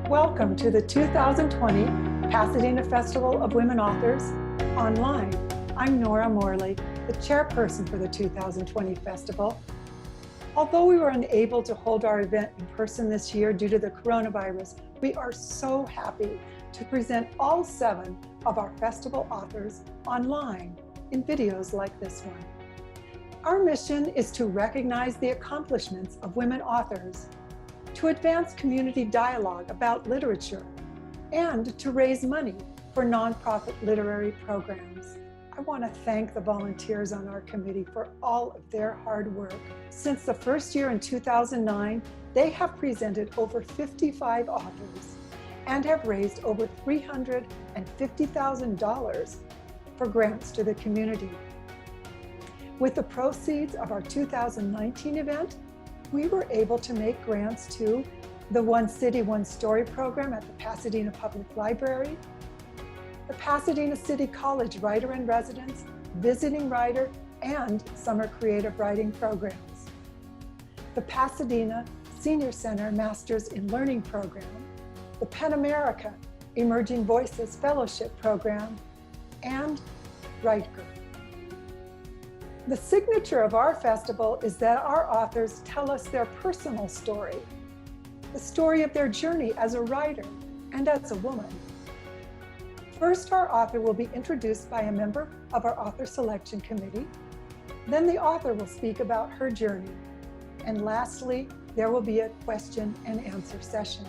Welcome to the 2020 Pasadena Festival of Women Authors online. I'm Nora Morley, the chairperson for the 2020 festival. Although we were unable to hold our event in person this year due to the coronavirus, we are so happy to present all 7 of our festival authors online in videos like this one. Our mission is to recognize the accomplishments of women authors, to advance community dialogue about literature, and to raise money for nonprofit literary programs. I want to thank the volunteers on our committee for all of their hard work. Since the first year in 2009, they have presented over 55 authors and have raised over $350,000 for grants to the community. With the proceeds of our 2019 event, we were able to make grants to the One City, One Story program at the Pasadena Public Library, the Pasadena City College Writer-in-Residence, Visiting Writer, and Summer Creative Writing programs, the Pasadena Senior Center Masters in Learning program, the PEN America Emerging Voices Fellowship program, and Writer. The signature of our festival is that our authors tell us their personal story, the story of their journey as a writer and as a woman. First, our author will be introduced by a member of our author selection committee. Then the author will speak about her journey. And lastly, there will be a question and answer session.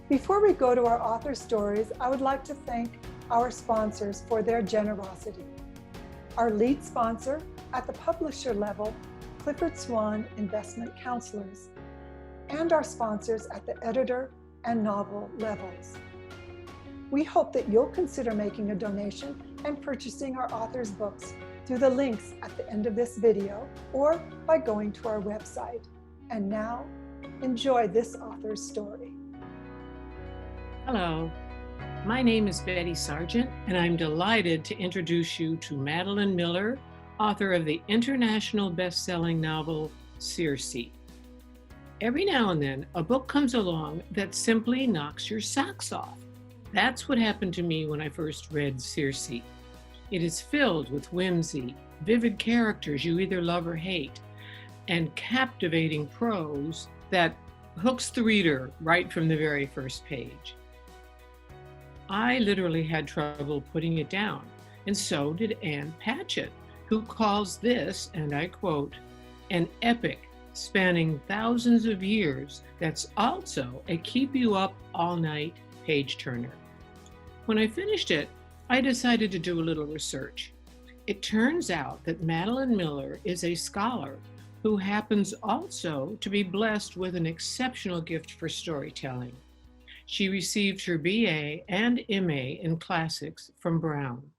Before we go to our author stories, I would like to thank our sponsors for their generosity. Our lead sponsor at the publisher level, Clifford Swan Investment Counselors, and our sponsors at the editor and novel levels. We hope that you'll consider making a donation and purchasing our authors' books through the links at the end of this video or by going to our website. And now, enjoy this author's story. Hello. My name is Betty Sargent, and I'm delighted to introduce you to Madeline Miller, author of the international best-selling novel, Circe. Every now and then, a book comes along that simply knocks your socks off. That's what happened to me when I first read Circe. It is filled with whimsy, vivid characters you either love or hate, and captivating prose that hooks the reader right from the very first page. I literally had trouble putting it down, and so did Ann Patchett, who calls this, and I quote, an epic spanning thousands of years that's also a keep-you-up-all-night page-turner. When I finished it, I decided to do a little research. It turns out that Madeline Miller is a scholar who happens also to be blessed with an exceptional gift for storytelling. She received her BA and MA in classics from Brown.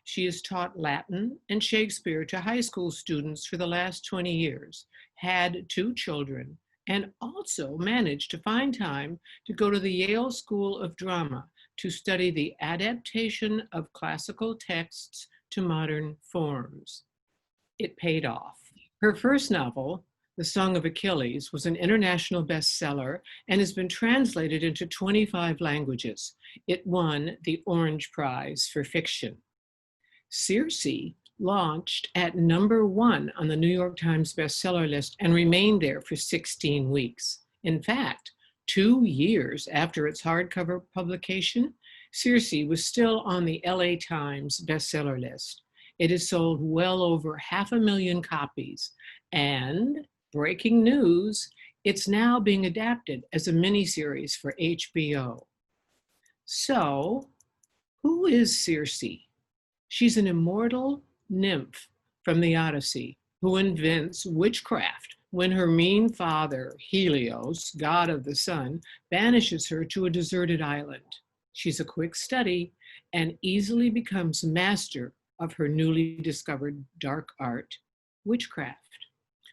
She has taught Latin and Shakespeare to high school students for the last 20 years, had 2 children, and also managed to find time to go to the Yale School of Drama to study the adaptation of classical texts to modern forms. It paid off. Her first novel, The Song of Achilles, was an international bestseller and has been translated into 25 languages. It won the Orange Prize for Fiction. Circe launched at #1 on the New York Times bestseller list and remained there for 16 weeks. In fact, 2 years after its hardcover publication, Circe was still on the LA Times bestseller list. It has sold well over 500,000 copies, and breaking news, it's now being adapted as a miniseries for HBO. So, who is Circe? She's an immortal nymph from the Odyssey who invents witchcraft when her mean father, Helios, god of the sun, banishes her to a deserted island. She's a quick study and easily becomes master of her newly discovered dark art, witchcraft.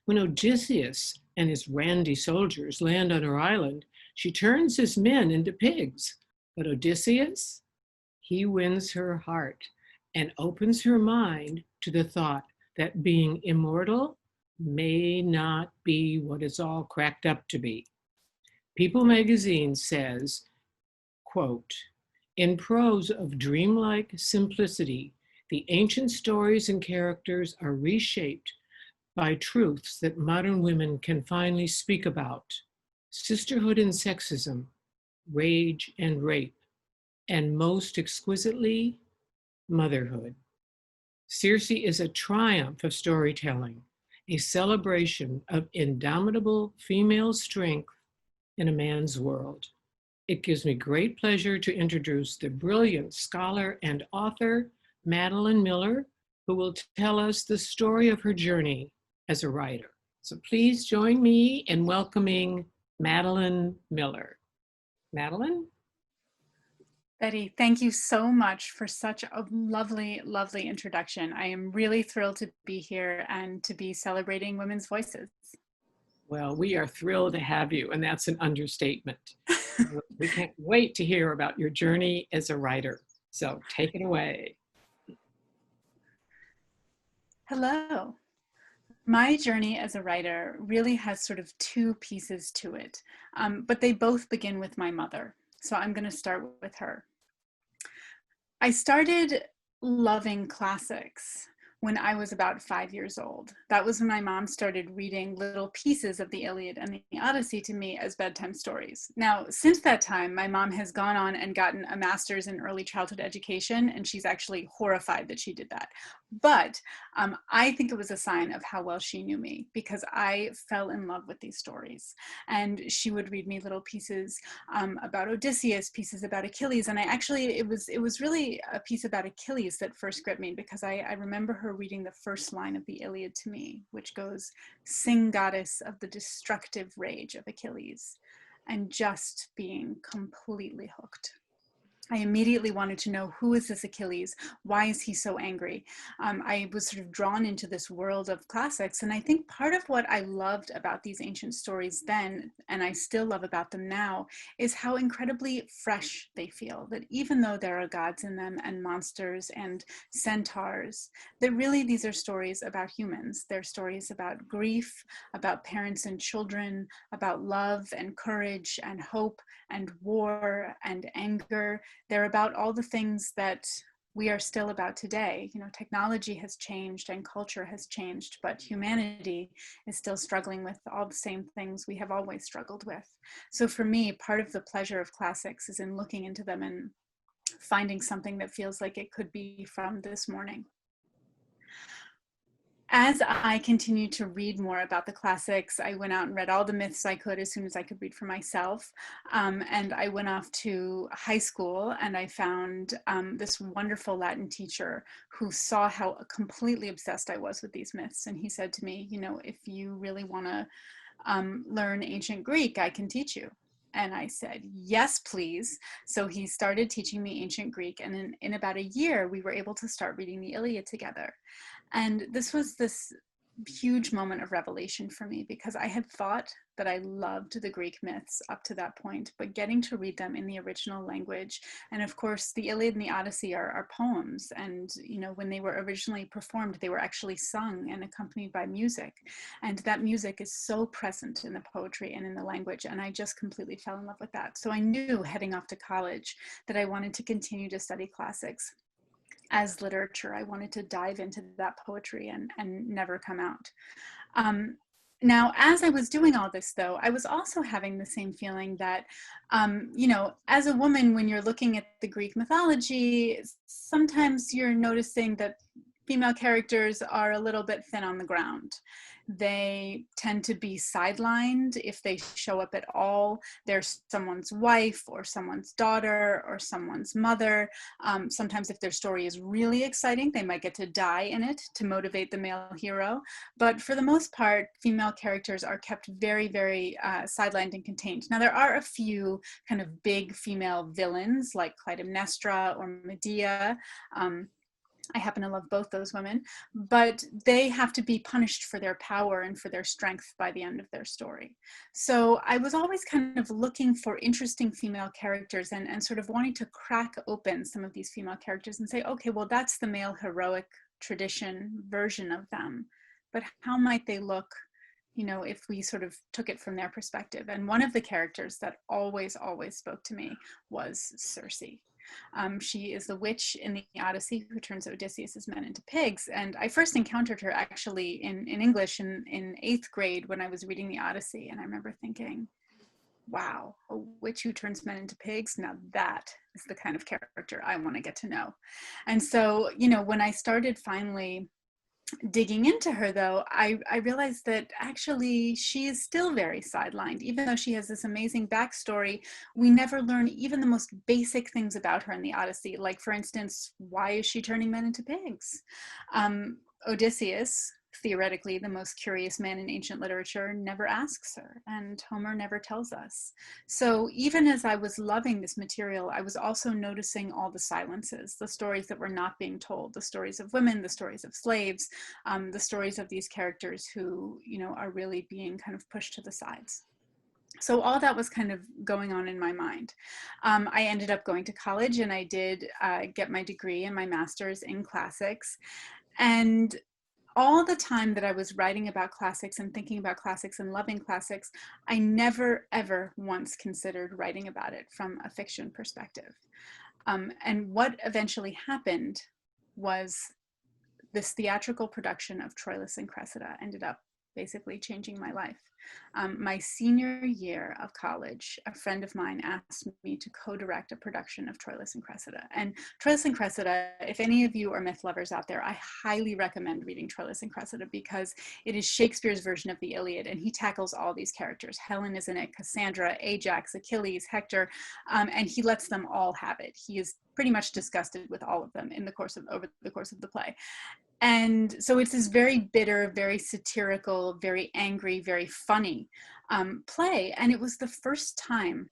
When Odysseus and his randy soldiers land on her island, she turns his men into pigs. But Odysseus, he wins her heart and opens her mind to the thought that being immortal may not be what it's all cracked up to be. People magazine says, quote, in prose of dreamlike simplicity, the ancient stories and characters are reshaped by truths that modern women can finally speak about: sisterhood and sexism, rage and rape, and most exquisitely, motherhood. Circe is a triumph of storytelling, a celebration of indomitable female strength in a man's world. It gives me great pleasure to introduce the brilliant scholar and author, Madeline Miller, who will tell us the story of her journey as a writer. So please join me in welcoming Madeline Miller. Madeline? Betty, thank you so much for such a lovely, lovely introduction. I am really thrilled to be here and to be celebrating women's voices. Well, we are thrilled to have you, and that's an understatement. We can't wait to hear about your journey as a writer. So take it away. Hello. My journey as a writer really has sort of two pieces to it, but they both begin with my mother. So I'm going to start with her. I started loving classics when I was about 5 years old. That was when my mom started reading little pieces of the Iliad and the Odyssey to me as bedtime stories. Now, since that time, my mom has gone on and gotten a master's in early childhood education, and she's actually horrified that she did that. But I think it was a sign of how well she knew me, because I fell in love with these stories. And she would read me little pieces about Odysseus, pieces about Achilles. And it was really a piece about Achilles that first gripped me, because I remember her reading the first line of the Iliad to me, which goes, "Sing, goddess of the destructive rage of Achilles," and just being completely hooked. I immediately wanted to know, who is this Achilles? Why is he so angry? I was sort of drawn into this world of classics. And I think part of what I loved about these ancient stories then, and I still love about them now, is how incredibly fresh they feel. That even though there are gods in them and monsters and centaurs, that really these are stories about humans. They're stories about grief, about parents and children, about love and courage and hope and war and anger. They're about all the things that we are still about today. You know, technology has changed and culture has changed, but humanity is still struggling with all the same things we have always struggled with. So for me, part of the pleasure of classics is in looking into them and finding something that feels like it could be from this morning. As I continued to read more about the classics, I went out and read all the myths I could as soon as I could read for myself. And I went off to high school, and I found this wonderful Latin teacher who saw how completely obsessed I was with these myths. And he said to me, you know, if you really want to learn ancient Greek, I can teach you. And I said, yes, please. So he started teaching me ancient Greek. And in about a year, we were able to start reading the Iliad together. And this was this huge moment of revelation for me, because I had thought that I loved the Greek myths up to that point, but getting to read them in the original language. And of course, the Iliad and the Odyssey are poems. And, you know, when they were originally performed, they were actually sung and accompanied by music. And that music is so present in the poetry and in the language. And I just completely fell in love with that. So I knew heading off to college that I wanted to continue to study classics as literature. I wanted to dive into that poetry and never come out. Now, as I was doing all this, though, I was also having the same feeling that, you know, as a woman, when you're looking at the Greek mythology, sometimes you're noticing that female characters are a little bit thin on the ground. They tend to be sidelined if they show up at all. They're someone's wife or someone's daughter or someone's mother. Sometimes if their story is really exciting, they might get to die in it to motivate the male hero. But for the most part, female characters are kept very, very sidelined and contained. Now, there are a few kind of big female villains like Clytemnestra or Medea. I happen to love both those women, but they have to be punished for their power and for their strength by the end of their story. So I was always kind of looking for interesting female characters and sort of wanting to crack open some of these female characters and say, okay, well, that's the male heroic tradition version of them, but how might they look if we sort of took it from their perspective. And one of the characters that always, always spoke to me was Circe. She is the witch in the Odyssey who turns Odysseus's men into pigs. And I first encountered her actually in English in 8th grade when I was reading the Odyssey. And I remember thinking, wow, a witch who turns men into pigs? Now that is the kind of character I want to get to know. And so, when I started finally digging into her, though, I realized that actually she is still very sidelined. Even though she has this amazing backstory, we never learn even the most basic things about her in the Odyssey. Like, for instance, why is she turning men into pigs? Odysseus, theoretically the most curious man in ancient literature, never asks her, and Homer never tells us. So even as I was loving this material, I was also noticing all the silences, the stories that were not being told, the stories of women, the stories of slaves, the stories of these characters who, are really being kind of pushed to the sides. So all that was kind of going on in my mind. I ended up going to college, and I did get my degree and my master's in classics. And all the time that I was writing about classics and thinking about classics and loving classics, I never, ever once considered writing about it from a fiction perspective. And what eventually happened was this theatrical production of Troilus and Cressida ended up basically changing my life. My senior year of college, a friend of mine asked me to co-direct a production of Troilus and Cressida. And Troilus and Cressida, if any of you are myth lovers out there, I highly recommend reading Troilus and Cressida because it is Shakespeare's version of the Iliad, and he tackles all these characters. Helen is in it, Cassandra, Ajax, Achilles, Hector, and he lets them all have it. He is pretty much disgusted with all of them over the course of the play. And so it's this very bitter, very satirical, very angry, very funny play. And it was the first time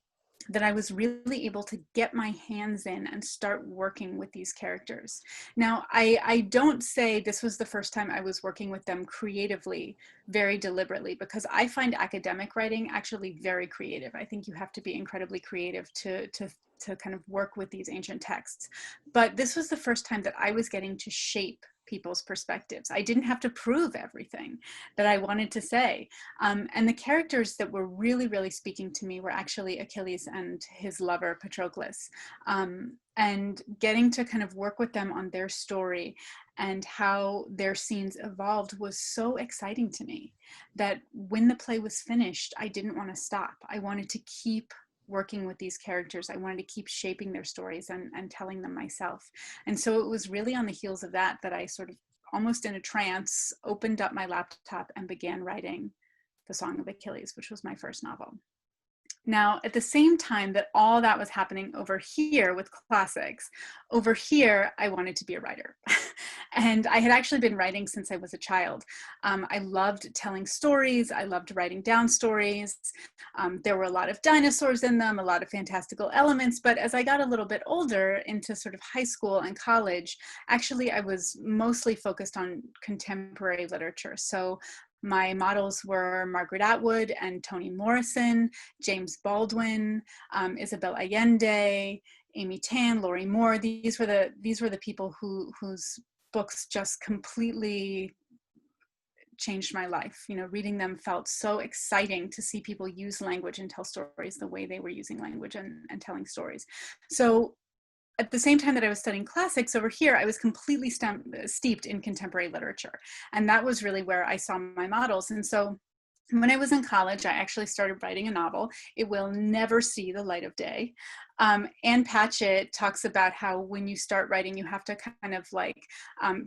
that I was really able to get my hands in and start working with these characters. Now, I don't say this was the first time I was working with them creatively, very deliberately, because I find academic writing actually very creative. I think you have to be incredibly creative to kind of work with these ancient texts. But this was the first time that I was getting to shape people's perspectives. I didn't have to prove everything that I wanted to say. And the characters that were really, really speaking to me were actually Achilles and his lover, Patroclus. And getting to kind of work with them on their story and how their scenes evolved was so exciting to me that when the play was finished, I didn't want to stop. I wanted to keep working with these characters. I wanted to keep shaping their stories and telling them myself. And so it was really on the heels of that I sort of, almost in a trance, opened up my laptop and began writing The Song of Achilles, which was my first novel. Now, at the same time that all that was happening over here with classics, over here, I wanted to be a writer. And I had actually been writing since I was a child. I loved telling stories. I loved writing down stories. There were a lot of dinosaurs in them, a lot of fantastical elements. But as I got a little bit older into sort of high school and college, actually, I was mostly focused on contemporary literature. So my models were Margaret Atwood and Toni Morrison, James Baldwin, Isabel Allende, Amy Tan, Laurie Moore. These were the people whose books just completely changed my life. Reading them felt so exciting to see people use language and tell stories the way they were using language and telling stories. So at the same time that I was studying classics over here, I was completely steeped in contemporary literature. And that was really where I saw my models. And so when I was in college, I actually started writing a novel. It will never see the light of day. Anne Patchett talks about how when you start writing, you have to kind of like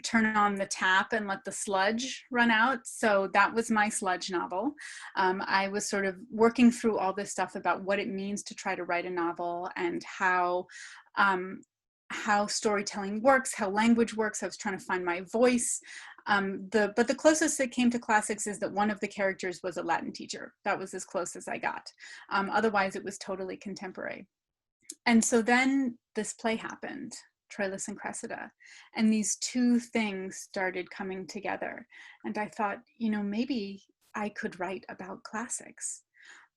turn on the tap and let the sludge run out. So that was my sludge novel. I was sort of working through all this stuff about what it means to try to write a novel and how storytelling works, how language works. I was trying to find my voice. But the closest it came to classics is that one of the characters was a Latin teacher. That was as close as I got. Otherwise, it was totally contemporary. And so then this play happened, Troilus and Cressida, and these two things started coming together. And I thought, maybe I could write about classics.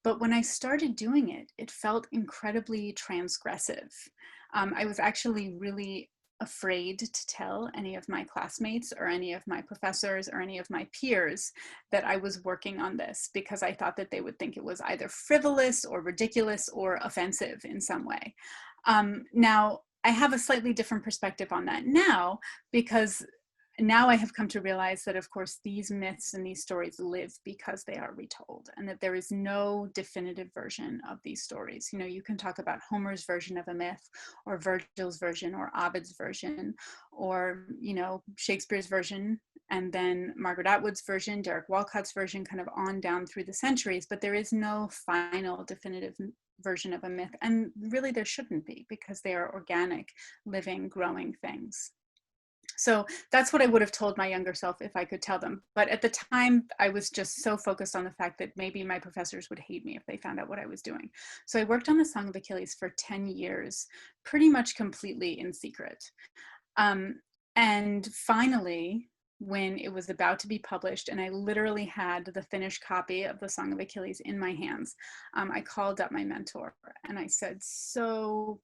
But when I started doing it, it felt incredibly transgressive. I was actually really afraid to tell any of my classmates or any of my professors or any of my peers that I was working on this, because I thought that they would think it was either frivolous or ridiculous or offensive in some way. Now, I have a slightly different perspective on that now, because now I have come to realize that, of course, these myths and these stories live because they are retold, and that there is no definitive version of these stories. You know, you can talk about Homer's version of a myth, or Virgil's version, or Ovid's version, or, you know, Shakespeare's version, and then Margaret Atwood's version, Derek Walcott's version, kind of on down through the centuries, but there is no final definitive version of a myth. And really there shouldn't be, because they are organic, living, growing things. So that's what I would have told my younger self if I could tell them. But at the time, I was just so focused on the fact that maybe my professors would hate me if they found out what I was doing. So I worked on the Song of Achilles for 10 years, pretty much completely in secret. And finally, when it was about to be published, and I literally had the finished copy of the Song of Achilles in my hands, I called up my mentor and I said, so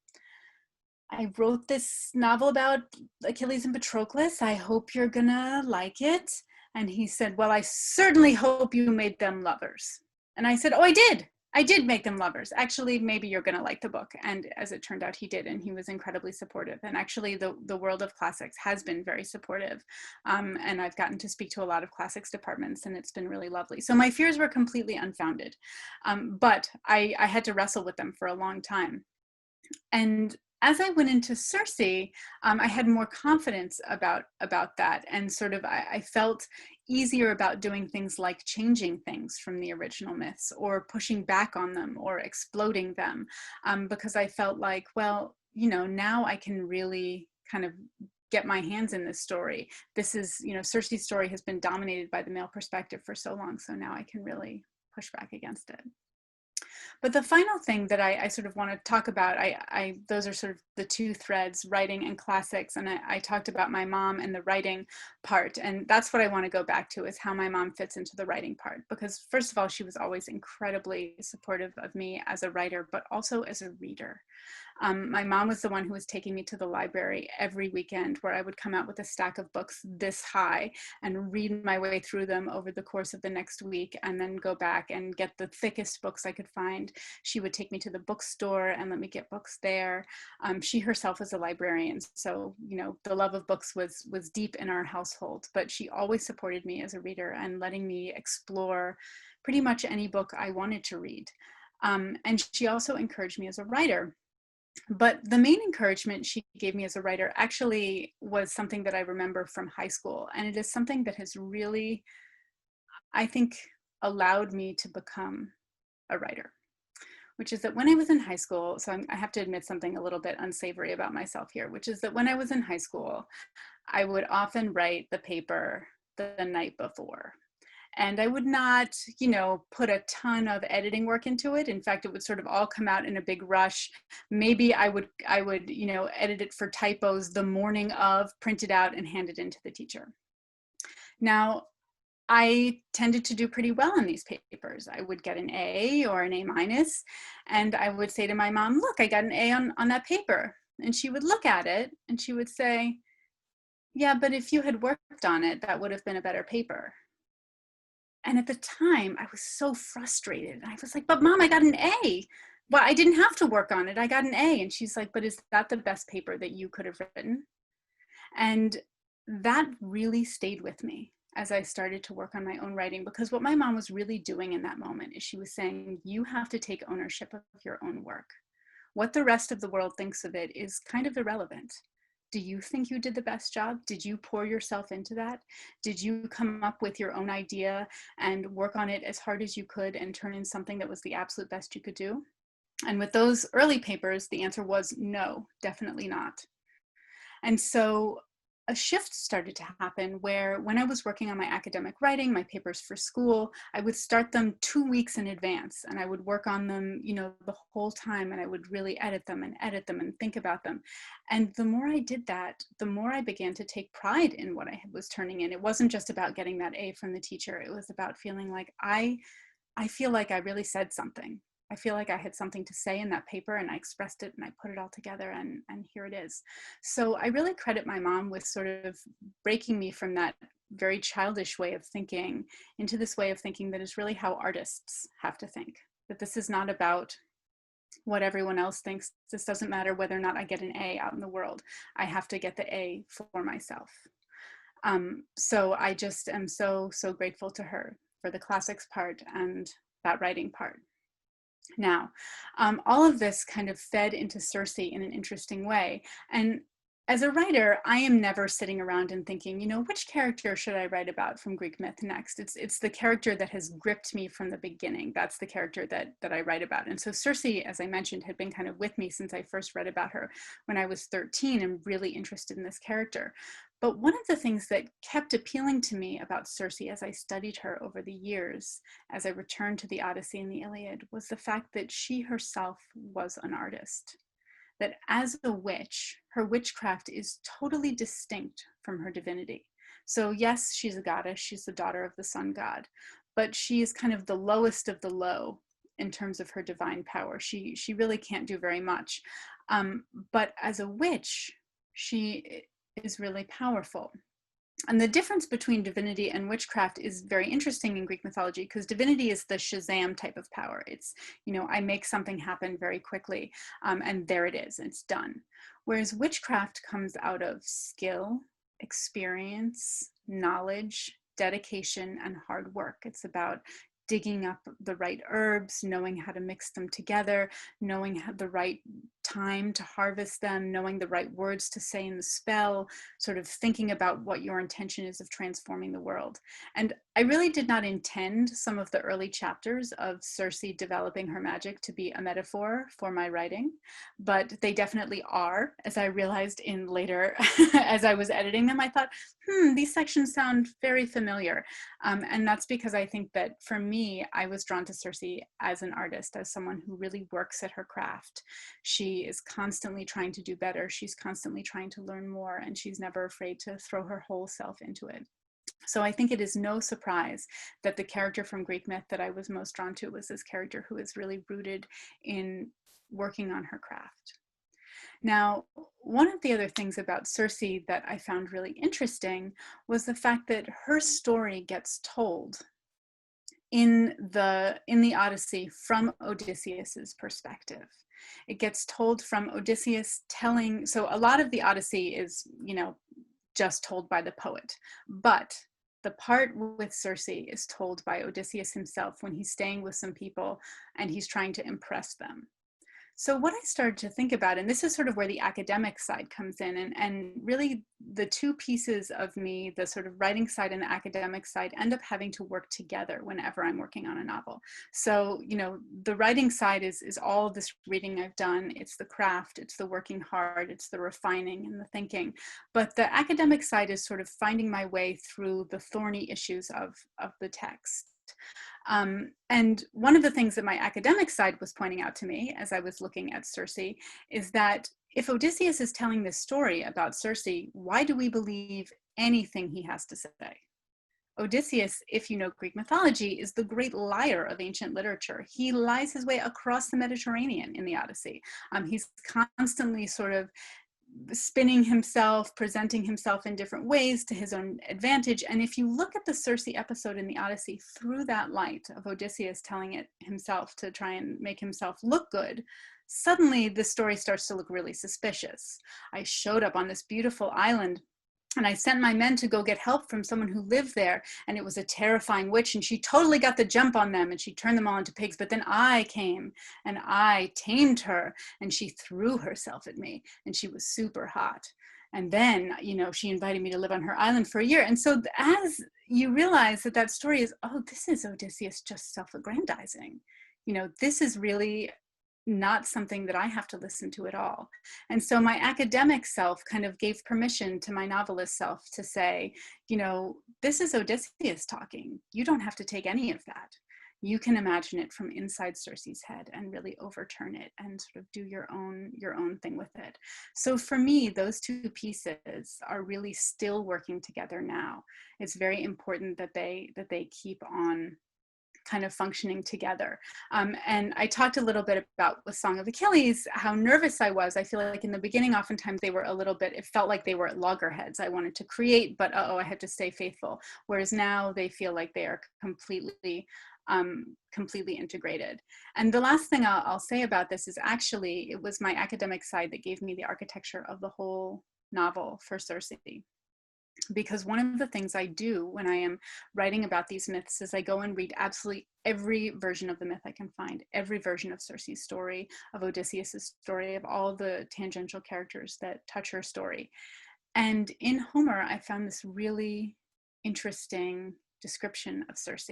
I wrote this novel about Achilles and Patroclus. I hope you're gonna like it. And he said, well, I certainly hope you made them lovers. And I said, oh, I did. I did make them lovers. Actually, maybe you're gonna like the book. And as it turned out, he did, and he was incredibly supportive. And actually, the world of classics has been very supportive. And I've gotten to speak to a lot of classics departments, and it's been really lovely. So my fears were completely unfounded. But I had to wrestle with them for a long time. And as I went into Circe, I had more confidence about that, and sort of I felt easier about doing things like changing things from the original myths, or pushing back on them, or exploding them, because I felt like, well, you know, now I can really kind of get my hands in this story. This is, you know, Circe's story has been dominated by the male perspective for so long, so now I can really push back against it. But the final thing that I sort of want to talk about, those are sort of the two threads, writing and classics. And I talked about my mom and the writing part. And that's what I want to go back to, is how my mom fits into the writing part. Because first of all, she was always incredibly supportive of me as a writer, but also as a reader. My mom was the one who was taking me to the library every weekend, where I would come out with a stack of books this high and read my way through them over the course of the next week, and then go back and get the thickest books I could find. She would take me to the bookstore and let me get books there. She herself was a librarian, so, you know, the love of books was deep in our household, but she always supported me as a reader and letting me explore pretty much any book I wanted to read. And she also encouraged me as a writer. But the main encouragement she gave me as a writer actually was something that I remember from high school. And it is something that has really, I think, allowed me to become a writer, which is that when I was in high school, so I have to admit something a little bit unsavory about myself here, which is that when I was in high school, I would often write the paper the night before. And I would not, you know, put a ton of editing work into it. In fact, it would sort of all come out in a big rush. Maybe I would, you know, edit it for typos the morning of, print it out, and hand it in to the teacher. Now, I tended to do pretty well on these papers. I would get an A or an A-, and I would say to my mom, look, I got an A on that paper. And she would look at it and she would say, yeah, but if you had worked on it, that would have been a better paper. And at the time, I was so frustrated. I was like, but Mom, I got an A. Well, I didn't have to work on it. I got an A. And she's like, but is that the best paper that you could have written? And that really stayed with me as I started to work on my own writing, because what my mom was really doing in that moment is she was saying, you have to take ownership of your own work. What the rest of the world thinks of it is kind of irrelevant. Do you think you did the best job? Did you pour yourself into that? Did you come up with your own idea and work on it as hard as you could and turn in something that was the absolute best you could do? And with those early papers, the answer was no, definitely not. And so a shift started to happen where when I was working on my academic writing, my papers for school, I would start them 2 weeks in advance, and I would work on them, you know, the whole time, and I would really edit them and think about them. And the more I did that, the more I began to take pride in what I was turning in. It wasn't just about getting that A from the teacher. It was about feeling like I feel like I really said something. I feel like I had something to say in that paper, and I expressed it and I put it all together, and here it is. So I really credit my mom with sort of breaking me from that very childish way of thinking into this way of thinking that is really how artists have to think. That this is not about what everyone else thinks. This doesn't matter whether or not I get an A out in the world. I have to get the A for myself. So I just am so grateful to her for the classics part and that writing part. Now, all of this kind of fed into Circe in an interesting way. And as a writer, I am never sitting around and thinking, which character should I write about from Greek myth next? It's the character that has gripped me from the beginning. That's the character that I write about. And so Circe, as I mentioned, had been kind of with me since I first read about her when I was 13 and really interested in this character. But one of the things that kept appealing to me about Circe as I studied her over the years, as I returned to the Odyssey and the Iliad, was the fact that she herself was an artist. That as a witch, her witchcraft is totally distinct from her divinity. So yes, she's a goddess, she's the daughter of the sun god, but she is kind of the lowest of the low in terms of her divine power. She really can't do very much. But as a witch, she is really powerful. And the difference between divinity and witchcraft is very interesting in Greek mythology, because divinity is the Shazam type of power. It's, I make something happen very quickly, and there it is, and it's done. Whereas witchcraft comes out of skill, experience, knowledge, dedication, and hard work. It's about digging up the right herbs, knowing how to mix them together, knowing the right time to harvest them, knowing the right words to say in the spell, sort of thinking about what your intention is of transforming the world. And I really did not intend some of the early chapters of Circe developing her magic to be a metaphor for my writing, but they definitely are, as I realized in later, as I was editing them, I thought, these sections sound very familiar. And that's because I think that for me, I was drawn to Circe as an artist, as someone who really works at her craft. She is constantly trying to do better. She's constantly trying to learn more, and she's never afraid to throw her whole self into it. So I think it is no surprise that the character from Greek myth that I was most drawn to was this character who is really rooted in working on her craft. Now, one of the other things about Circe that I found really interesting was the fact that her story gets told in the Odyssey from Odysseus's perspective. It gets told from Odysseus telling, so a lot of the Odyssey is, just told by the poet, but the part with Circe is told by Odysseus himself when he's staying with some people and he's trying to impress them. So what I started to think about, and this is sort of where the academic side comes in, and really the two pieces of me, the sort of writing side and the academic side, end up having to work together whenever I'm working on a novel. So, the writing side is all of this reading I've done. It's the craft, it's the working hard, it's the refining and the thinking. But the academic side is sort of finding my way through the thorny issues of the text. And one of the things that my academic side was pointing out to me as I was looking at Circe is that if Odysseus is telling this story about Circe, why do we believe anything he has to say? Odysseus, if you know Greek mythology, is the great liar of ancient literature. He lies his way across the Mediterranean in the Odyssey. He's constantly sort of spinning himself, presenting himself in different ways to his own advantage. And if you look at the Circe episode in the Odyssey through that light of Odysseus telling it himself to try and make himself look good, suddenly the story starts to look really suspicious. I showed up on this beautiful island and I sent my men to go get help from someone who lived there, and it was a terrifying witch, and she totally got the jump on them, and she turned them all into pigs. But then I came, and I tamed her, and she threw herself at me, and she was super hot. And then, she invited me to live on her island for a year. And so as you realize that story is, oh, this is Odysseus just self-aggrandizing. This is really not something that I have to listen to at all. And so my academic self kind of gave permission to my novelist self to say, this is Odysseus talking. You don't have to take any of that. You can imagine it from inside Circe's head and really overturn it and sort of do your own thing with it. So for me, those two pieces are really still working together now. It's very important that they keep on kind of functioning together. And I talked a little bit about with Song of Achilles, how nervous I was. I feel like in the beginning, oftentimes they were a little bit, it felt like they were at loggerheads. I wanted to create, but I had to stay faithful. Whereas now they feel like they are completely integrated. And the last thing I'll say about this is actually, it was my academic side that gave me the architecture of the whole novel for Circe. Because one of the things I do when I am writing about these myths is I go and read absolutely every version of the myth I can find, every version of Circe's story, of Odysseus's story, of all the tangential characters that touch her story. And in Homer, I found this really interesting description of Circe.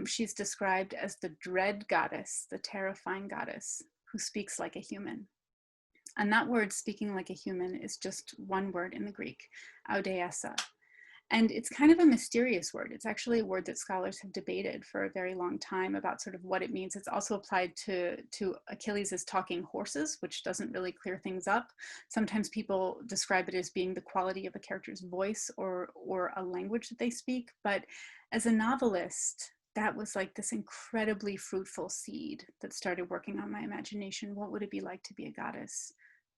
She's described as the dread goddess, the terrifying goddess who speaks like a human. And that word, speaking like a human, is just one word in the Greek, audeessa. And it's kind of a mysterious word. It's actually a word that scholars have debated for a very long time about sort of what it means. It's also applied to Achilles' talking horses, which doesn't really clear things up. Sometimes people describe it as being the quality of a character's voice or a language that they speak. But as a novelist, that was like this incredibly fruitful seed that started working on my imagination. What would it be like to be a goddess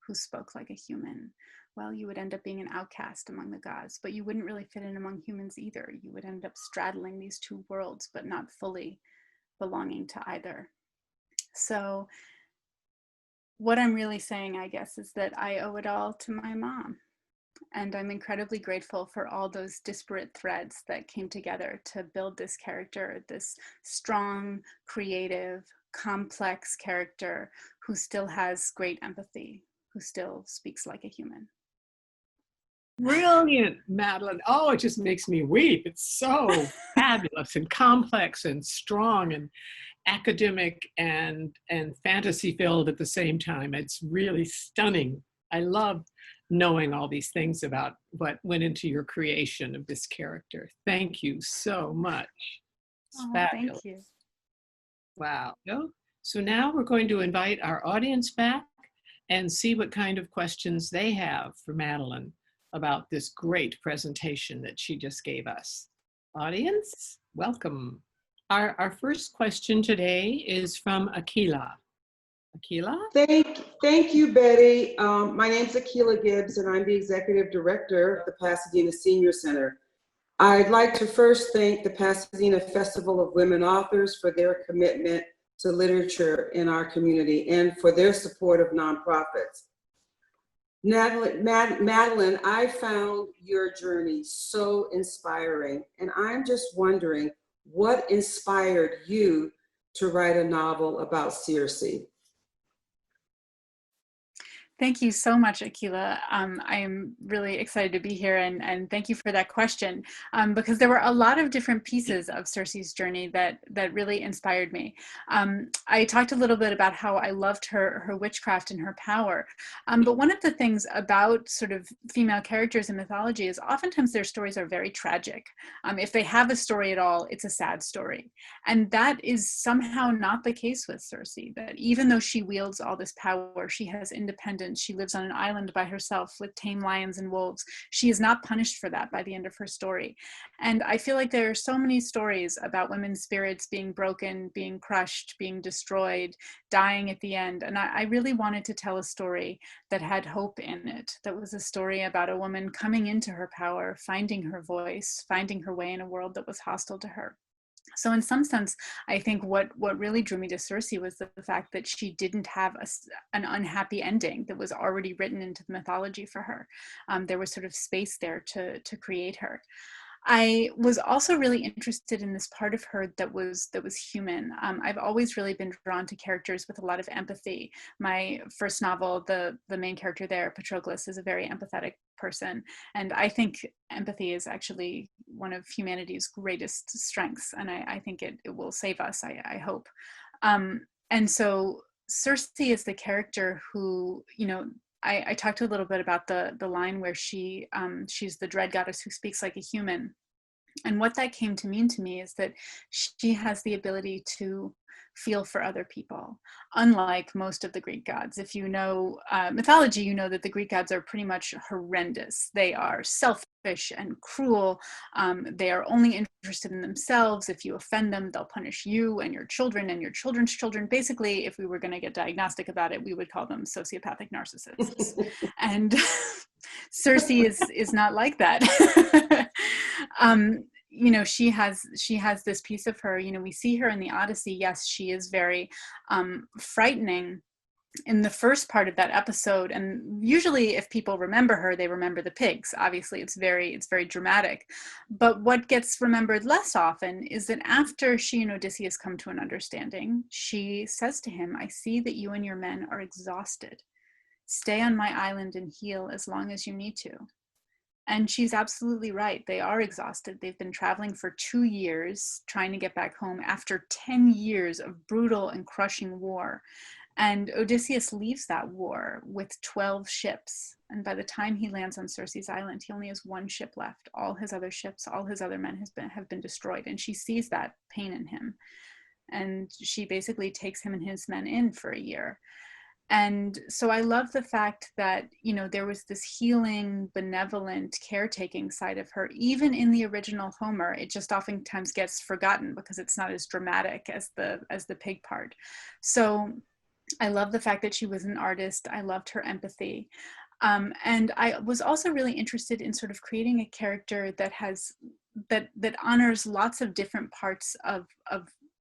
who spoke like a human? Well, you would end up being an outcast among the gods, but you wouldn't really fit in among humans either. You would end up straddling these two worlds, but not fully belonging to either. So what I'm really saying, I guess, is that I owe it all to my mom. And I'm incredibly grateful for all those disparate threads that came together to build this character, this strong, creative, complex character who still has great empathy, who still speaks like a human. Brilliant, Madeline. Oh, it just makes me weep. It's so fabulous and complex and strong and academic and fantasy filled at the same time. It's really stunning. I love knowing all these things about what went into your creation of this character. Thank you so much. It's fabulous. Thank you. Wow. So now we're going to invite our audience back and see what kind of questions they have for Madeline about this great presentation that she just gave us. Audience, welcome. Our first question today is from Akila. Akila? Thank you, Betty. My name's Akila Gibbs, and I'm the Executive Director of the Pasadena Senior Center. I'd like to first thank the Pasadena Festival of Women Authors for their commitment to literature in our community and for their support of nonprofits. Madeline, I found your journey so inspiring, and I'm just wondering what inspired you to write a novel about Circe? Thank you so much, Akila. I am really excited to be here, and thank you for that question, because there were a lot of different pieces of Circe's journey that really inspired me. I talked a little bit about how I loved her witchcraft and her power, but one of the things about sort of female characters in mythology is oftentimes their stories are very tragic. If they have a story at all, it's a sad story. And that is somehow not the case with Circe, that even though she wields all this power, she has independence. She lives on an island by herself with tame lions and wolves. She is not punished for that by the end of her story. And I feel like there are so many stories about women's spirits being broken, being crushed, being destroyed, dying at the end. And I really wanted to tell a story that had hope in it, that was a story about a woman coming into her power, finding her voice, finding her way in a world that was hostile to her. So in some sense, I think what really drew me to Circe was the fact that she didn't have an unhappy ending that was already written into the mythology for her. There was sort of space there to create her. I was also really interested in this part of her that was human. I've always really been drawn to characters with a lot of empathy. My first novel, the main character there, Patroclus, is a very empathetic person. And I think empathy is actually one of humanity's greatest strengths. And I think it will save us, I hope. And so Circe is the character who, I talked a little bit about the line where she's the dread goddess who speaks like a human. And what that came to mean to me is that she has the ability to feel for other people, unlike most of the Greek gods. If you know mythology, you know that the Greek gods are pretty much horrendous. They are selfish and cruel. They are only interested in themselves. If you offend them, they'll punish you and your children and your children's children. Basically, if we were going to get diagnostic about it, we would call them sociopathic narcissists. And Circe is not like that. You know, she has this piece of her, you know, we see her in the Odyssey. Yes, she is very frightening in the first part of that episode. And usually if people remember her, they remember the pigs. Obviously, it's very dramatic. But what gets remembered less often is that after she and Odysseus come to an understanding, she says to him, I see that you and your men are exhausted. Stay on my island and heal as long as you need to. And she's absolutely right. They are exhausted. They've been traveling for 2 years, trying to get back home after 10 years of brutal and crushing war. And Odysseus leaves that war with 12 ships. And by the time he lands on Circe's island, he only has 1 ship left. All his other ships, all his other men have been destroyed. And she sees that pain in him. And she basically takes him and his men in for a year. And so I love the fact that, you know, there was this healing, benevolent, caretaking side of her, even in the original Homer. It just oftentimes gets forgotten because it's not as dramatic as the pig part. So I love the fact that she was an artist. I loved her empathy. And I was also really interested in sort of creating a character that that honors lots of different parts of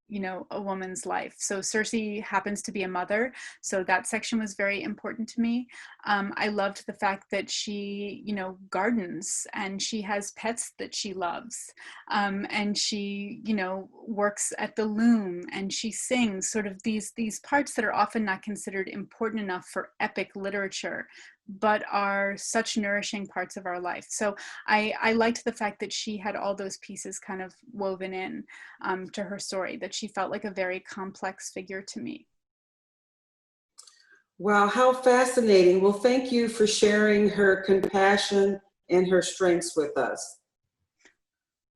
you know, a woman's life. So Circe happens to be a mother, so that section was very important to me. I loved the fact that she, you know, gardens and she has pets that she loves, and she, you know, works at the loom and she sings. Sort of these parts that are often not considered important enough for epic literature, but are such nourishing parts of our life. So I liked the fact that she had all those pieces kind of woven in to her story, that she felt like a very complex figure to me. Wow, how fascinating. Well, thank you for sharing her compassion and her strengths with us.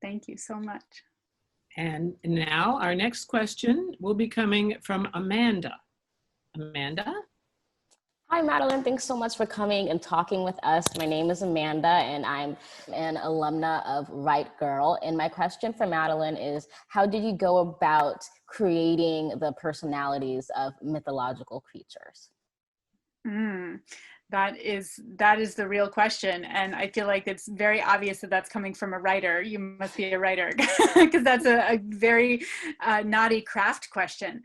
Thank you so much. And now our next question will be coming from Amanda. Amanda? Hi, Madeline. Thanks so much for coming and talking with us. My name is Amanda, and I'm an alumna of Right Girl. And my question for Madeline is, how did you go about creating the personalities of mythological creatures? That is the real question. And I feel like it's very obvious that that's coming from a writer. You must be a writer, because that's a very naughty craft question.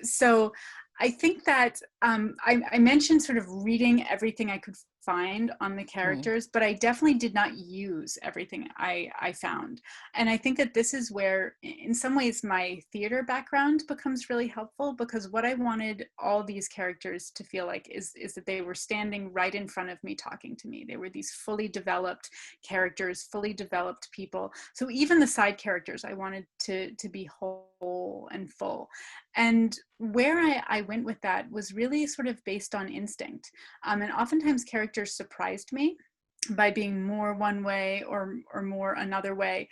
So I think that I mentioned sort of reading everything I could find on the characters, but I definitely did not use everything I found. And I think that this is where, in some ways, my theater background becomes really helpful, because what I wanted all these characters to feel like is that they were standing right in front of me talking to me. They were these fully developed characters, fully developed people. So even the side characters, I wanted to be whole and full. And where I went with that was really sort of based on instinct. And oftentimes characters surprised me by being more one way or more another way.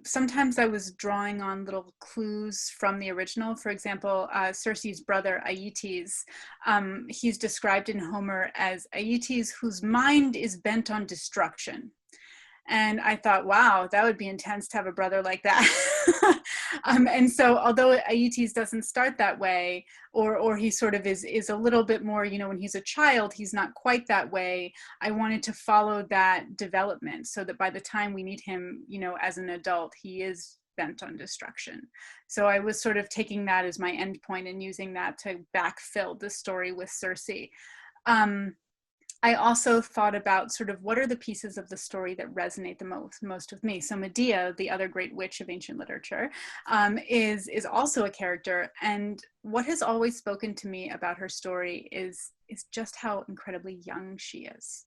Sometimes I was drawing on little clues from the original. For example, Circe's brother, Aeetes, he's described in Homer as Aeetes whose mind is bent on destruction. And I thought, wow, that would be intense to have a brother like that. And so although Aeetes doesn't start that way, or he sort of is a little bit more, you know, when he's a child, he's not quite that way. I wanted to follow that development so that by the time we meet him, you know, as an adult, he is bent on destruction. So I was sort of taking that as my end point and using that to backfill the story with Circe. I also thought about sort of what are the pieces of the story that resonate the most with me. So Medea, the other great witch of ancient literature, is also a character. And what has always spoken to me about her story is just how incredibly young she is.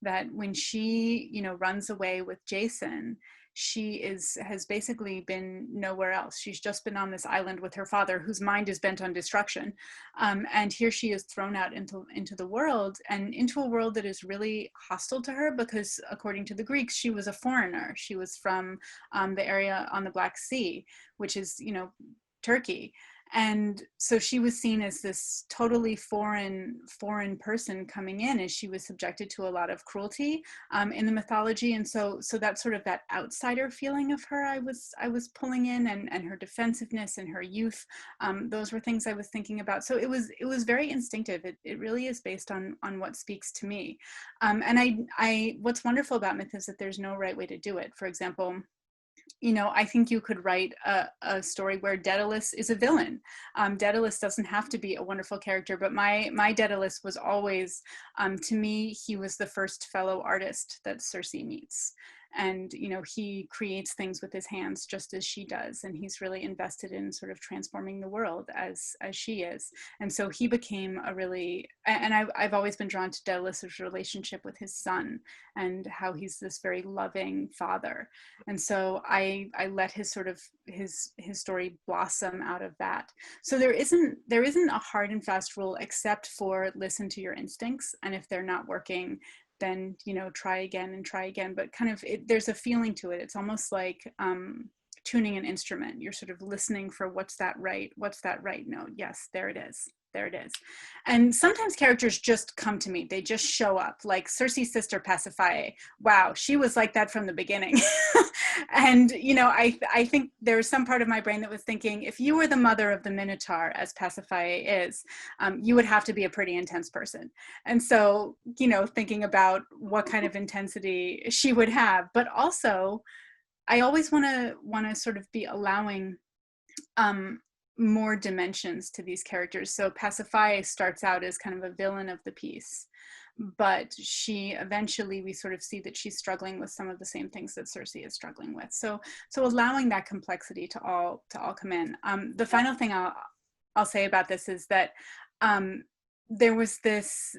That when she, you know, runs away with Jason, she has basically been nowhere else. She's just been on this island with her father, whose mind is bent on destruction. And here she is thrown out into the world, and into a world that is really hostile to her, because according to the Greeks, she was a foreigner. She was from the area on the Black Sea, which is, Turkey. And so she was seen as this totally foreign person coming in, as she was subjected to a lot of cruelty in the mythology. And so that's sort of that outsider feeling of her I was pulling in, and her defensiveness and her youth. Those were things I was thinking about. So it was very instinctive. It really is based on what speaks to me. And I what's wonderful about myth is that there's no right way to do it. For example, I think you could write a story where Daedalus is a villain. Daedalus doesn't have to be a wonderful character, but my Daedalus was always, to me, he was the first fellow artist that Circe meets. And, he creates things with his hands just as she does. And he's really invested in sort of transforming the world as she is. And so he became and I've always been drawn to Daedalus's relationship with his son, and how he's this very loving father. And so I let his story blossom out of that. So there isn't a hard and fast rule, except for listen to your instincts. And if they're not working, then try again. But kind of there's a feeling to it. It's almost like tuning an instrument. You're sort of listening for what's that right note. Yes, there it is. And sometimes characters just come to me. They just show up, like Circe's sister Pasiphae. Wow, she was like that from the beginning. And I think there's some part of my brain that was thinking, if you were the mother of the Minotaur, as Pasiphae is, you would have to be a pretty intense person. And so thinking about what kind of intensity she would have. But also, I always want to sort of be allowing more dimensions to these characters. So Pasiphae starts out as kind of a villain of the piece, but she eventually, we sort of see that she's struggling with some of the same things that Circe is struggling with. So allowing that complexity to all come in. The final thing I'll say about this is that there was this,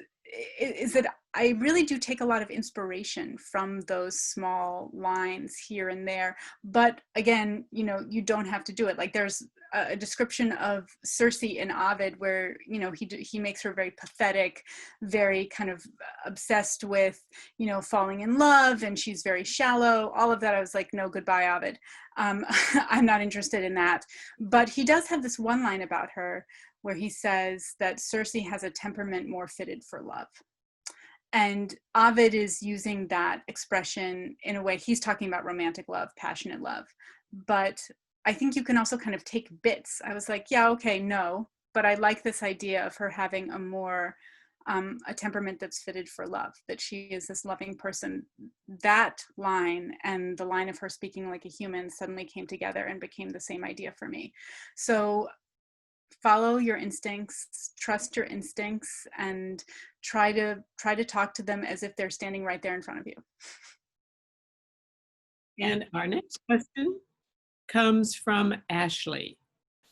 is that I really do take a lot of inspiration from those small lines here and there. But again, you don't have to do it. Like there's a description of Circe in Ovid where, he makes her very pathetic, very kind of obsessed with, falling in love, and she's very shallow. All of that, I was like, no, goodbye, Ovid. I'm not interested in that. But he does have this one line about her where he says that Circe has a temperament more fitted for love. And Ovid is using that expression in a way, he's talking about romantic love, passionate love. But I think you can also kind of take bits. I was like, yeah, okay, no. But I like this idea of her having a more, a temperament that's fitted for love, that she is this loving person. That line and the line of her speaking like a human suddenly came together and became the same idea for me. So follow your instincts, trust your instincts, and try to talk to them as if they're standing right there in front of you. And our next question comes from Ashley.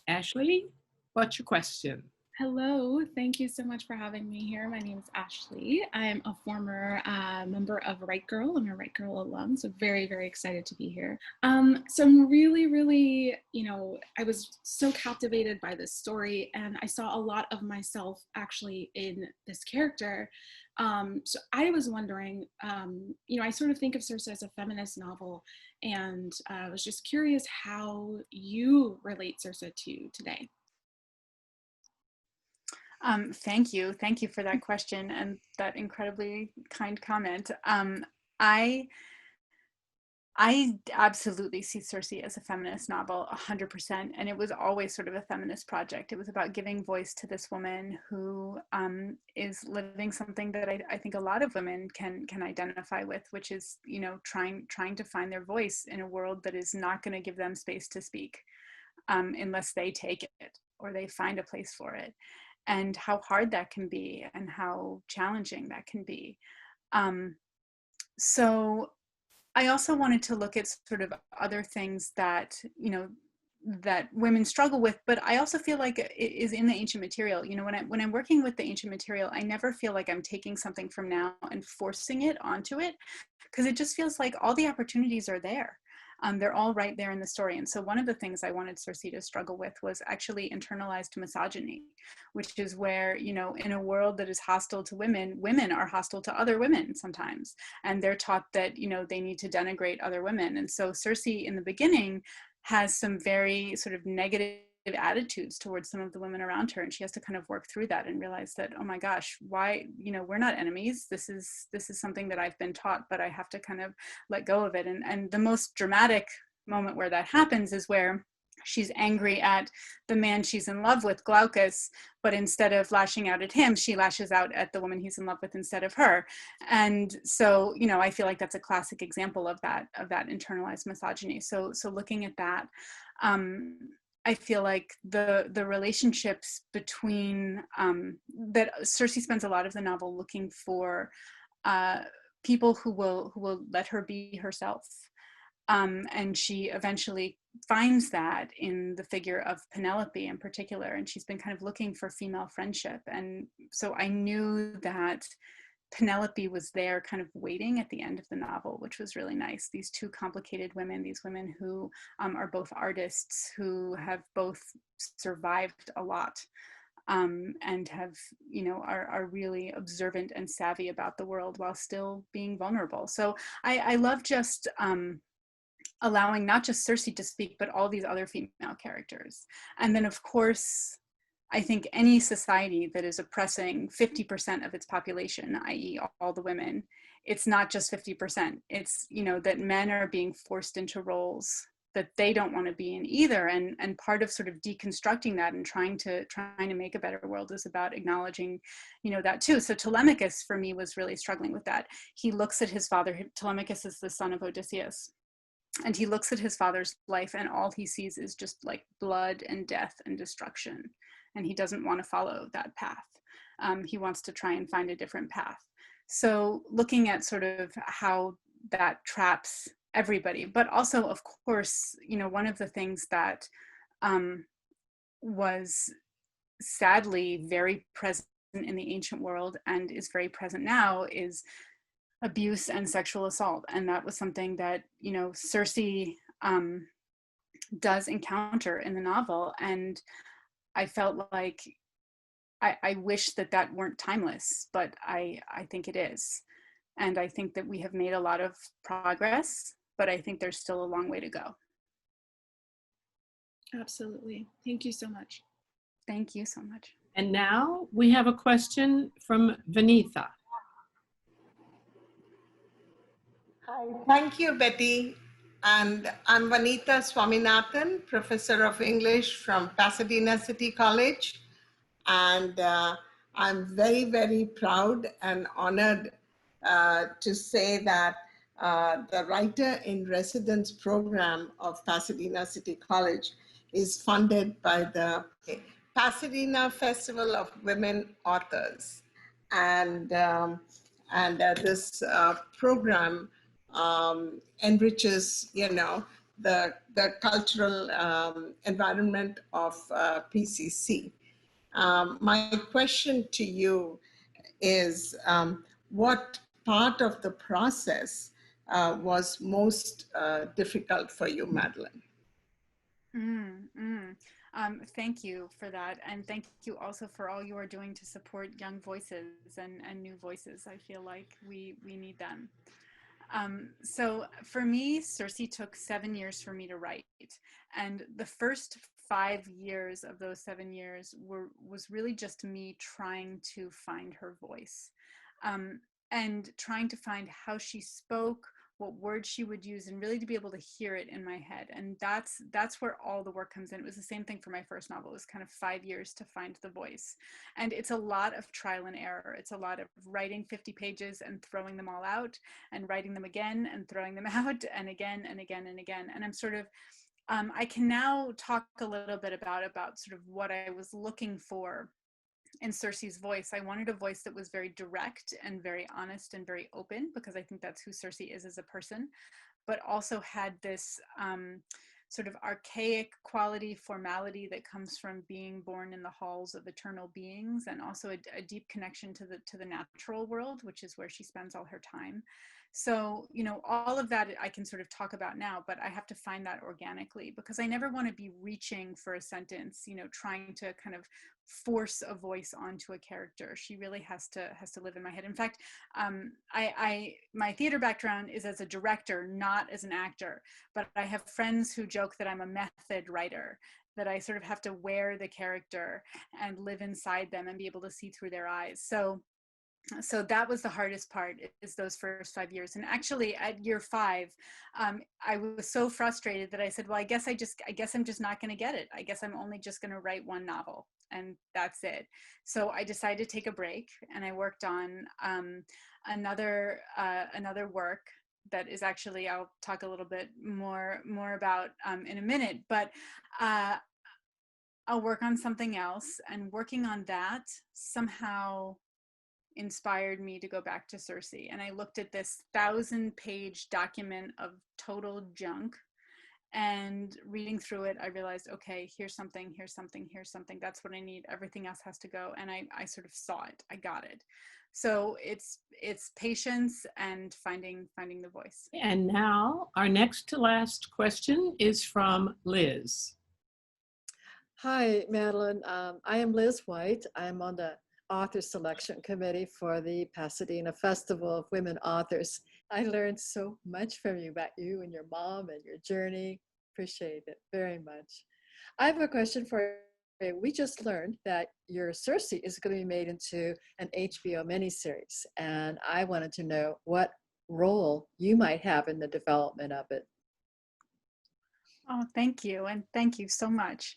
Ashley, what's your question? Hello, thank you so much for having me here. My name is Ashley. I'm a former member of Right Girl. I'm a Right Girl alum, so very, very excited to be here. So I'm really, I was so captivated by this story, and I saw a lot of myself actually in this character. So I was wondering, I sort of think of Circe as a feminist novel, and I was just curious how you relate Circe to today. Thank you for that question and that incredibly kind comment. I absolutely see Circe as a feminist novel, 100%, and it was always sort of a feminist project. It was about giving voice to this woman who is living something that I think a lot of women can identify with, which is, trying to find their voice in a world that is not going to give them space to speak unless they take it or they find a place for it. And how hard that can be and how challenging that can be. So I also wanted to look at sort of other things that, that women struggle with, but I also feel like it is in the ancient material. When I'm working with the ancient material, I never feel like I'm taking something from now and forcing it onto it, because it just feels like all the opportunities are there. They're all right there in the story. And so one of the things I wanted Circe to struggle with was actually internalized misogyny, which is where, you know, in a world that is hostile to women, women are hostile to other women sometimes. And they're taught that, you know, they need to denigrate other women. And so Circe in the beginning has some very sort of negative attitudes towards some of the women around her, and she has to kind of work through that and realize that, oh my gosh, why, you know, we're not enemies. This is something that I've been taught, but I have to kind of let go of it. And the most dramatic moment where that happens is where she's angry at the man she's in love with, Glaucus, but instead of lashing out at him, she lashes out at the woman he's in love with instead of her. And so, you know, I feel like that's a classic example of that internalized misogyny. So looking at that, I feel like the relationships between that Circe spends a lot of the novel looking for people who will let her be herself, and she eventually finds that in the figure of Penelope in particular, and she's been kind of looking for female friendship. And so I knew that Penelope was there kind of waiting at the end of the novel, which was really nice. These two complicated women, these women who are both artists, who have both survived a lot, and have, you know, are really observant and savvy about the world while still being vulnerable. So I love just allowing not just Circe to speak, but all these other female characters. And then of course, I think any society that is oppressing 50% of its population, i.e. all the women, it's not just 50%. It's, you know, that men are being forced into roles that they don't want to be in either. And part of sort of deconstructing that and trying to make a better world is about acknowledging, you know, that too. So Telemachus for me was really struggling with that. He looks at his father. Telemachus is the son of Odysseus. And he looks at his father's life and all he sees is just like blood and death and destruction. And he doesn't want to follow that path. He wants to try and find a different path. So looking at sort of how that traps everybody, but also of course, you know, one of the things that was sadly very present in the ancient world and is very present now is abuse and sexual assault. And that was something that, you know, Circe does encounter in the novel. And I felt like I wish that weren't timeless, but I think it is. And I think that we have made a lot of progress, but I think there's still a long way to go. Absolutely. Thank you so much. Thank you so much. And now we have a question from Vanitha. Hi, thank you, Betty. And I'm Vanitha Swaminathan, Professor of English from Pasadena City College. And I'm very, very proud and honored to say that the Writer in Residence program of Pasadena City College is funded by the Pasadena Festival of Women Authors. And this program enriches, you know, the cultural environment of PCC. My question to you is, what part of the process was most difficult for you, Madeline? Thank you for that. And thank you also for all you are doing to support young voices and new voices. I feel like we need them. So for me, Circe took 7 years for me to write. And the first 5 years of those 7 years was really just me trying to find her voice, and trying to find how she spoke, what words she would use, and really to be able to hear it in my head. And that's where all the work comes in. It was the same thing for my first novel. It was kind of 5 years to find the voice. And it's a lot of trial and error. It's a lot of writing 50 pages and throwing them all out, and writing them again and throwing them out, and again and again and again. And I'm sort of, I can now talk a little bit about sort of what I was looking for in Circe's voice. I wanted a voice that was very direct and very honest and very open, because I think that's who Circe is as a person, but also had this sort of archaic quality, formality that comes from being born in the halls of eternal beings, and also a deep connection to the natural world, which is where she spends all her time. So, you know, all of that I can sort of talk about now, but I have to find that organically, because I never want to be reaching for a sentence, you know, trying to kind of force a voice onto a character. She really has to live in my head. In fact, my theater background is as a director, not as an actor, but I have friends who joke that I'm a method writer, that I sort of have to wear the character and live inside them and be able to see through their eyes. So that was the hardest part, is those first 5 years. And actually at year 5, I was so frustrated that I said, well, I guess I'm just not going to get it. I guess I'm only just going to write one novel, and that's it. So I decided to take a break, and I worked on another work that is actually, I'll talk a little bit more about in a minute, but I'll work on something else, and working on that somehow inspired me to go back to Circe. And I looked at this 1,000-page document of total junk, and reading through it, I realized, okay, here's something. That's what I need. Everything else has to go. And I sort of saw it. I got it. So it's patience and finding the voice. And now our next to last question is from Liz. Hi, Madeline. I am Liz White. I'm on the author selection committee for the Pasadena Festival of Women Authors. I learned so much from you about you and your mom and your journey. Appreciate it very much. I have a question for you. We just learned that your Circe is going to be made into an HBO miniseries, and I wanted to know what role you might have in the development of it. Oh, thank you. And thank you so much.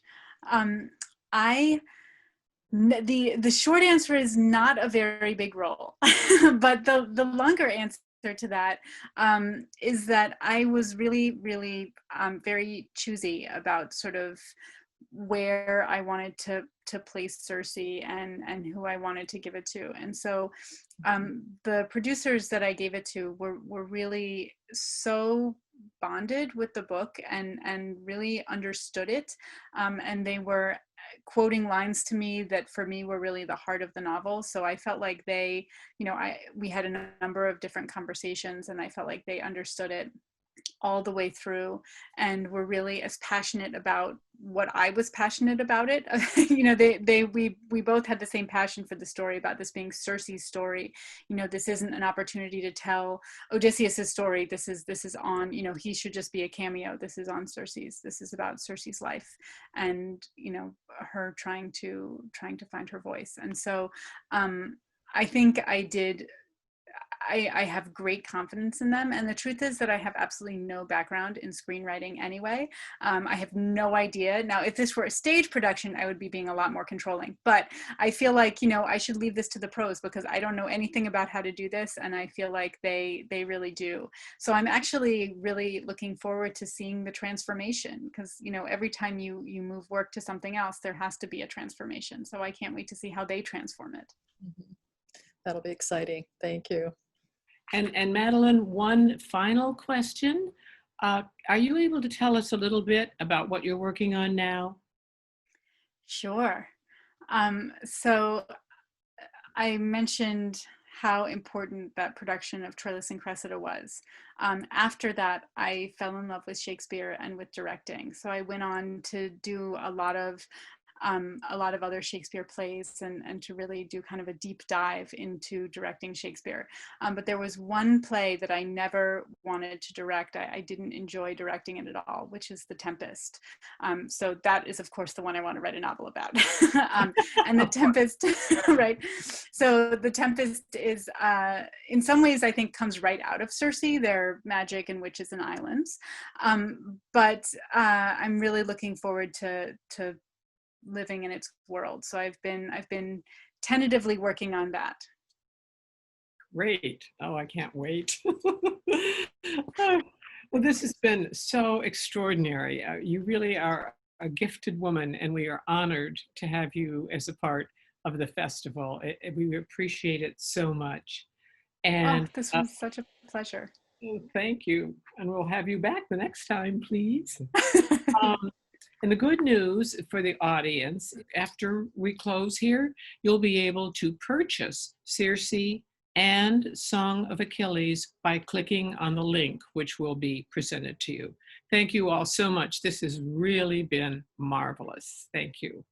The short answer is not a very big role, but the longer answer to that is that I was really, really very choosy about sort of where I wanted to place Circe and who I wanted to give it to. And so the producers that I gave it to were really so bonded with the book and really understood it. And they were quoting lines to me that for me were really the heart of the novel. So I felt like they, you know, we had a number of different conversations, and I felt like they understood it all the way through and were really as passionate about what I was passionate about it. You know, we both had the same passion for the story, about this being Circe's story. You know, this isn't an opportunity to tell Odysseus's story. This is on, you know, he should just be a cameo. This is on Circe's. This is about Circe's life, and, you know, her trying to find her voice. And so I think I have great confidence in them. And the truth is that I have absolutely no background in screenwriting anyway. I have no idea. Now, if this were a stage production, I would be being a lot more controlling. But I feel like, you know, I should leave this to the pros, because I don't know anything about how to do this. And I feel like they really do. So I'm actually really looking forward to seeing the transformation, because, you know, every time you move work to something else, there has to be a transformation. So I can't wait to see how they transform it. Mm-hmm. That'll be exciting. Thank you. And Madeline, one final question. Are you able to tell us a little bit about what you're working on now? Sure. So I mentioned how important that production of Troilus and Cressida was. After that, I fell in love with Shakespeare and with directing. So I went on to do a lot of other Shakespeare plays and to really do kind of a deep dive into directing Shakespeare. But there was one play that I never wanted to direct. I didn't enjoy directing it at all, which is The Tempest. So that is, of course, the one I want to write a novel about. And The Tempest, right? So The Tempest is, in some ways, I think comes right out of Circe. They're magic and witches and islands. But I'm really looking forward to living in its world. So I've been tentatively working on that. Great. Oh, I can't wait. Well, this has been so extraordinary. You really are a gifted woman, and we are honored to have you as a part of the festival. We appreciate it so much. And this was such a pleasure. Thank you. And we'll have you back the next time, please. And the good news for the audience, after we close here, you'll be able to purchase Circe and Song of Achilles by clicking on the link, which will be presented to you. Thank you all so much. This has really been marvelous. Thank you.